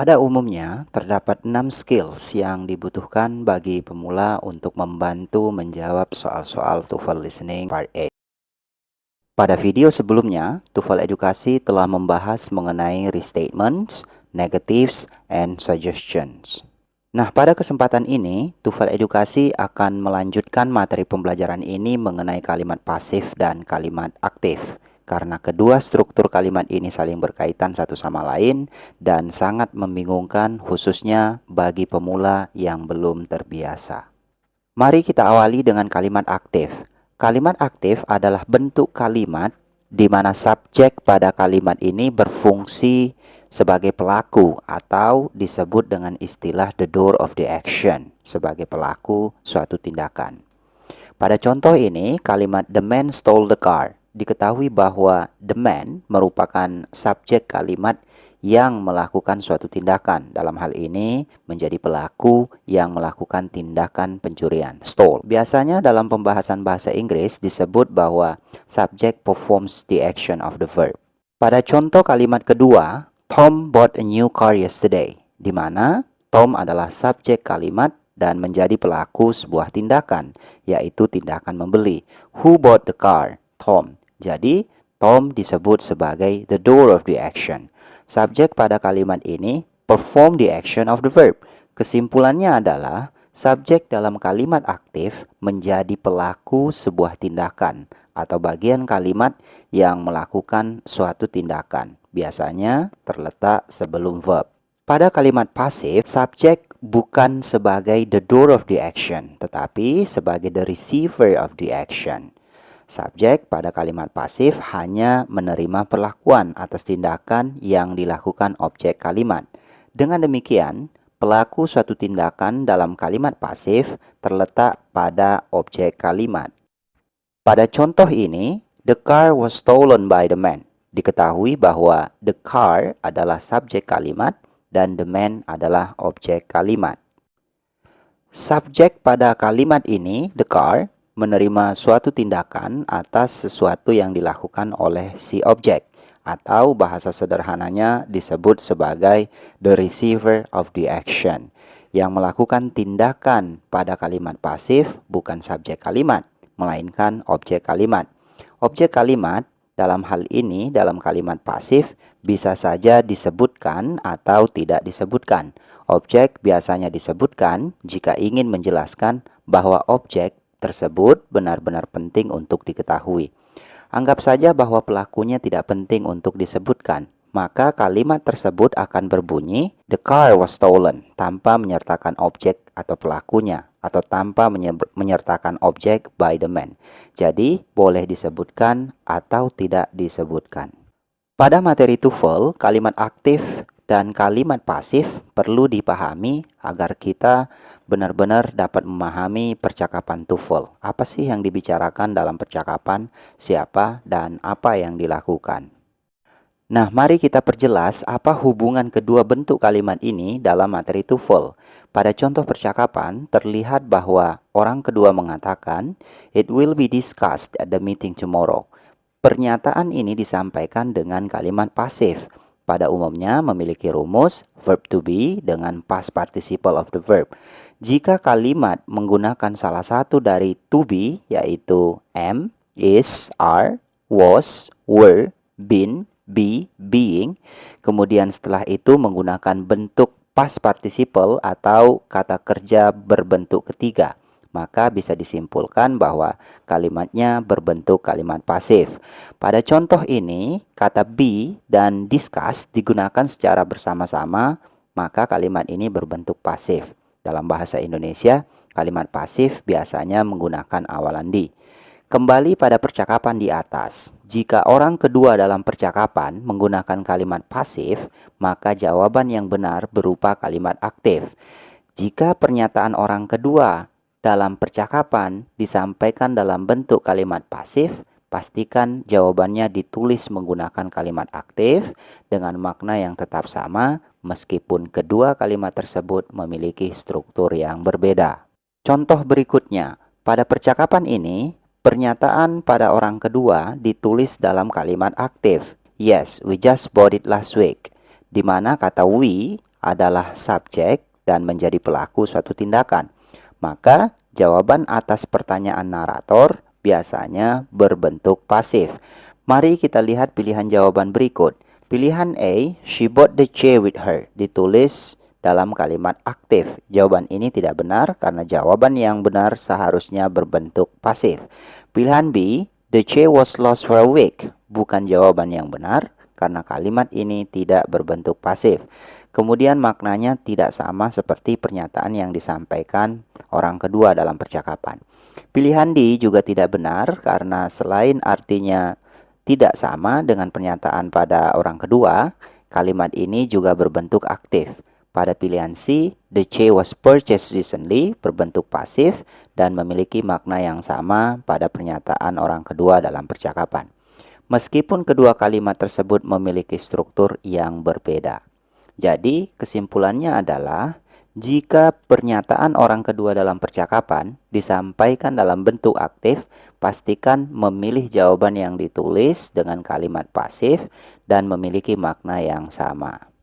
Pada umumnya, terdapat 6 skills yang dibutuhkan bagi pemula untuk membantu menjawab soal-soal TOEFL Listening Part A. Pada video sebelumnya, TOEFL Edukasi telah membahas mengenai restatements, negatives, and suggestions. Nah, pada kesempatan ini, TOEFL Edukasi akan melanjutkan materi pembelajaran ini mengenai kalimat pasif dan kalimat aktif. Karena kedua struktur kalimat ini saling berkaitan satu sama lain dan sangat membingungkan khususnya bagi pemula yang belum terbiasa. Mari kita awali dengan kalimat aktif. Kalimat aktif adalah bentuk kalimat di mana subjek pada kalimat ini berfungsi sebagai pelaku atau disebut dengan istilah the doer of the action sebagai pelaku suatu tindakan. Pada contoh ini, kalimat the man stole the car. Diketahui bahwa the man merupakan subjek kalimat yang melakukan suatu tindakan. Dalam hal ini menjadi pelaku yang melakukan tindakan pencurian, stole. Biasanya dalam pembahasan bahasa Inggris disebut bahwa subject performs the action of the verb. Pada contoh kalimat kedua, Tom bought a new car yesterday, di mana Tom adalah subjek kalimat dan menjadi pelaku sebuah tindakan, yaitu tindakan membeli. Who bought the car? Tom. Jadi, Tom disebut sebagai the doer of the action. Subjek pada kalimat ini perform the action of the verb. Kesimpulannya adalah subjek dalam kalimat aktif menjadi pelaku sebuah tindakan atau bagian kalimat yang melakukan suatu tindakan. Biasanya terletak sebelum verb. Pada kalimat pasif, subjek bukan sebagai the doer of the action, tetapi sebagai the receiver of the action. Subjek pada kalimat pasif hanya menerima perlakuan atas tindakan yang dilakukan objek kalimat. Dengan demikian, pelaku suatu tindakan dalam kalimat pasif terletak pada objek kalimat. Pada contoh ini, the car was stolen by the man. Diketahui bahwa the car adalah subjek kalimat dan the man adalah objek kalimat. Subjek pada kalimat ini, the car, menerima suatu tindakan atas sesuatu yang dilakukan oleh si objek, atau bahasa sederhananya disebut sebagai the receiver of the action. Yang melakukan tindakan pada kalimat pasif bukan subjek kalimat, melainkan objek kalimat. Objek kalimat dalam hal ini, dalam kalimat pasif, bisa saja disebutkan atau tidak disebutkan. Objek biasanya disebutkan jika ingin menjelaskan bahwa objek tersebut benar-benar penting untuk diketahui. Anggap saja bahwa pelakunya tidak penting untuk disebutkan, maka kalimat tersebut akan berbunyi the car was stolen tanpa menyertakan objek atau pelakunya, atau tanpa menyertakan objek by the man. Jadi boleh disebutkan atau tidak disebutkan. Pada materi TOEFL, kalimat aktif dan kalimat pasif perlu dipahami agar kita benar-benar dapat memahami percakapan TOEFL. Apa sih yang dibicarakan dalam percakapan, siapa, dan apa yang dilakukan. Nah, mari kita perjelas apa hubungan kedua bentuk kalimat ini dalam materi TOEFL. Pada contoh percakapan, terlihat bahwa orang kedua mengatakan, "It will be discussed at the meeting tomorrow." Pernyataan ini disampaikan dengan kalimat pasif. Pada umumnya memiliki rumus verb to be dengan past participle of the verb. Jika kalimat menggunakan salah satu dari to be, yaitu am, is, are, was, were, been, be, being, kemudian setelah itu menggunakan bentuk past participle atau kata kerja berbentuk ketiga, maka bisa disimpulkan bahwa kalimatnya berbentuk kalimat pasif. Pada contoh ini, kata be dan discuss digunakan secara bersama-sama, maka kalimat ini berbentuk pasif. Dalam bahasa Indonesia, kalimat pasif biasanya menggunakan awalan di. Kembali pada percakapan di atas, jika orang kedua dalam percakapan menggunakan kalimat pasif, maka jawaban yang benar berupa kalimat aktif. Jika pernyataan orang kedua dalam percakapan disampaikan dalam bentuk kalimat pasif, pastikan jawabannya ditulis menggunakan kalimat aktif dengan makna yang tetap sama meskipun kedua kalimat tersebut memiliki struktur yang berbeda. Contoh berikutnya, pada percakapan ini, pernyataan pada orang kedua ditulis dalam kalimat aktif. Yes, we just bought it last week. Di mana kata we adalah subjek dan menjadi pelaku suatu tindakan, maka jawaban atas pertanyaan narator biasanya berbentuk pasif. Mari kita lihat pilihan jawaban berikut. Pilihan A, she bought the chair with her, ditulis dalam kalimat aktif. Jawaban ini tidak benar karena jawaban yang benar seharusnya berbentuk pasif. Pilihan B, the chair was lost for a week, bukan jawaban yang benar karena kalimat ini tidak berbentuk pasif. Kemudian maknanya tidak sama seperti pernyataan yang disampaikan orang kedua dalam percakapan. Pilihan D juga tidak benar karena selain artinya tidak sama dengan pernyataan pada orang kedua, kalimat ini juga berbentuk aktif. Pada pilihan C, the chair was purchased recently berbentuk pasif dan memiliki makna yang sama pada pernyataan orang kedua dalam percakapan. Meskipun kedua kalimat tersebut memiliki struktur yang berbeda. Jadi, kesimpulannya adalah jika pernyataan orang kedua dalam percakapan disampaikan dalam bentuk aktif, pastikan memilih jawaban yang ditulis dengan kalimat pasif dan memiliki makna yang sama.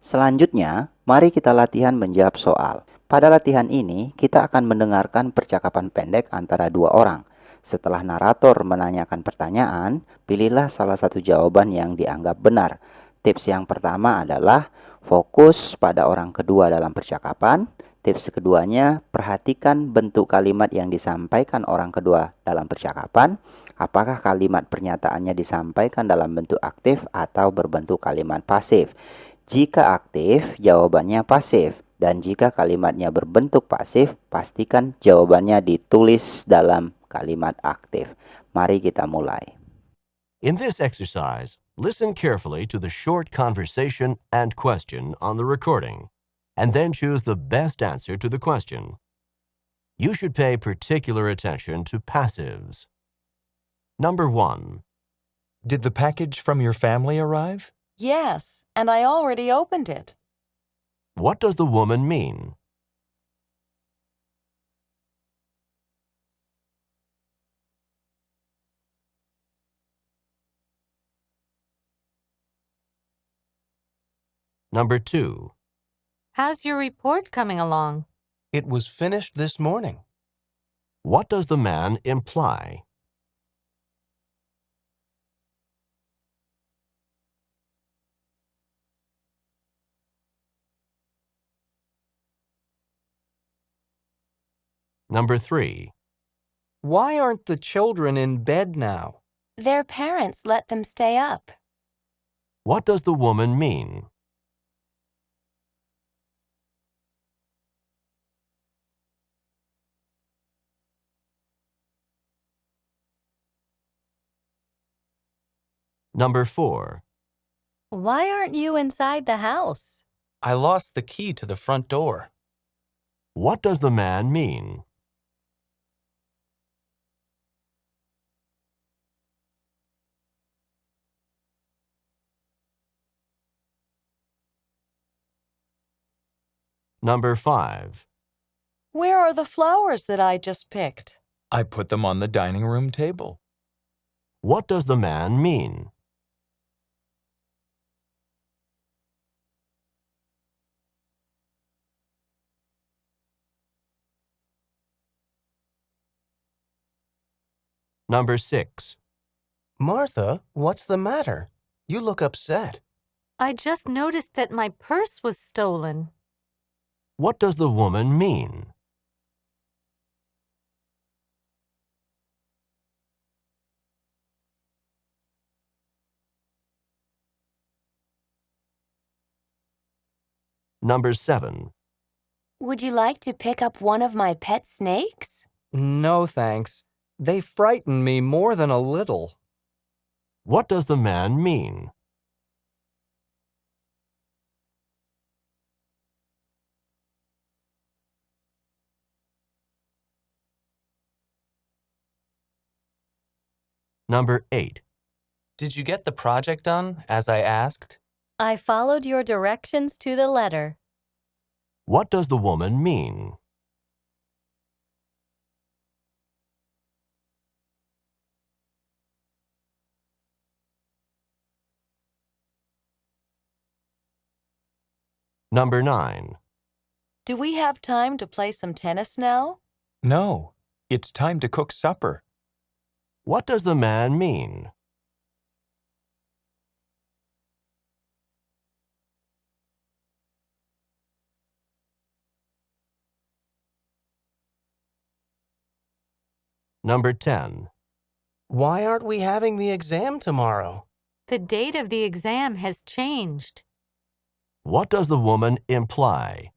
Selanjutnya, mari kita latihan menjawab soal. Pada latihan ini, kita akan mendengarkan percakapan pendek antara dua orang. Setelah narator menanyakan pertanyaan, pilihlah salah satu jawaban yang dianggap benar. Tips yang pertama adalah fokus pada orang kedua dalam percakapan. Tips keduanya, perhatikan bentuk kalimat yang disampaikan orang kedua dalam percakapan. Apakah kalimat pernyataannya disampaikan dalam bentuk aktif atau berbentuk kalimat pasif? Jika aktif, jawabannya pasif. Dan jika kalimatnya berbentuk pasif, pastikan jawabannya ditulis dalam kalimat aktif. Mari kita mulai. In this exercise, listen carefully to the short conversation and question on the recording, and then choose the best answer to the question. You should pay particular attention to passives. Number 1. Did the package from your family arrive? Yes, and I already opened it. What does the woman mean? Number 2. How's your report coming along? It was finished this morning. What does the man imply? Number 3. Why aren't the children in bed now? Their parents let them stay up. What does the woman mean? Number 4. Why aren't you inside the house? I lost the key to the front door. What does the man mean? Number 5. Where are the flowers that I just picked? I put them on the dining room table. What does the man mean? Number 6. Martha, what's the matter? You look upset. I just noticed that my purse was stolen. What does the woman mean? Number 7. Would you like to pick up one of my pet snakes? No, thanks. They frighten me more than a little. What does the man mean? Number 8. Did you get the project done, as I asked? I followed your directions to the letter. What does the woman mean? Number 9. Do we have time to play some tennis now? No, it's time to cook supper. What does the man mean? Number 10. Why aren't we having the exam tomorrow? The date of the exam has changed. What does the woman imply?